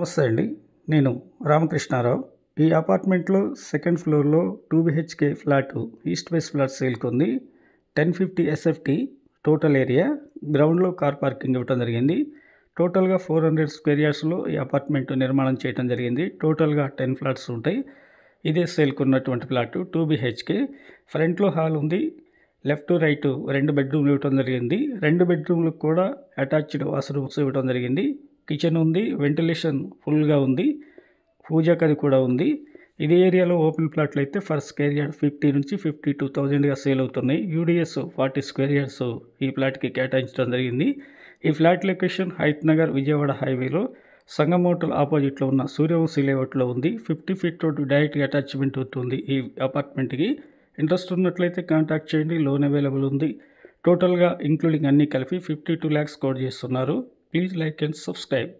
నమస్తే అండి. నేను రామకృష్ణారావు. ఈ అపార్ట్మెంట్లో సెకండ్ ఫ్లోర్లో 2 BHK flat east west flat సేల్కి ఉంది. 1050 SFT టోటల్ ఏరియా. గ్రౌండ్లో కార్ పార్కింగ్ ఇవ్వటం జరిగింది. టోటల్గా 400 స్క్వేర్ యార్డ్స్లో ఈ అపార్ట్మెంట్ నిర్మాణం చేయడం జరిగింది. టోటల్గా 10 ఫ్లాట్స్ ఉంటాయి. ఇదే సేల్కి ఉన్నటువంటి ఫ్లాటు 2 BHK. ఫ్రంట్లో హాల్ ఉంది. లెఫ్ట్ రైట్ 2 బెడ్రూమ్లు ఇవ్వటం జరిగింది. 2 బెడ్రూమ్లకు కూడా అటాచ్డ్ వాష్రూమ్స్ ఇవ్వటం జరిగింది. కిచెన్ ఉంది, వెంటిలేషన్ ఫుల్గా ఉంది, పూజా గది కూడా ఉంది. ఇదే ఏరియాలో ఓపెన్ ప్లాట్లు అయితే ఫర్ స్క్వేర్ యార్డ్ 50 నుంచి 52,000గా సేల్ అవుతున్నాయి. యూడిఎస్ 40 స్క్వేర్ యార్డ్స్ ఈ ఫ్లాట్కి కేటాయించడం జరిగింది. ఈ ఫ్లాట్ లొకేషన్ హైత్ నగర్ విజయవాడ హైవేలో సంగం హోటల్ ఆపోజిట్లో ఉన్న సూర్యవంశీ లేఅవుట్లో ఉంది. 50 ఫీట్ రోడ్ డైరెక్ట్ అటాచ్మెంట్ అవుతుంది ఈ అపార్ట్మెంట్కి. ఇంట్రెస్ట్ ఉన్నట్లయితే కాంటాక్ట్ చేయండి. లోన్ అవైలబుల్ ఉంది. టోటల్గా ఇంక్లూడింగ్ అన్నీ కలిపి 52 lakhs కోట్ చేస్తున్నారు. Please like and subscribe.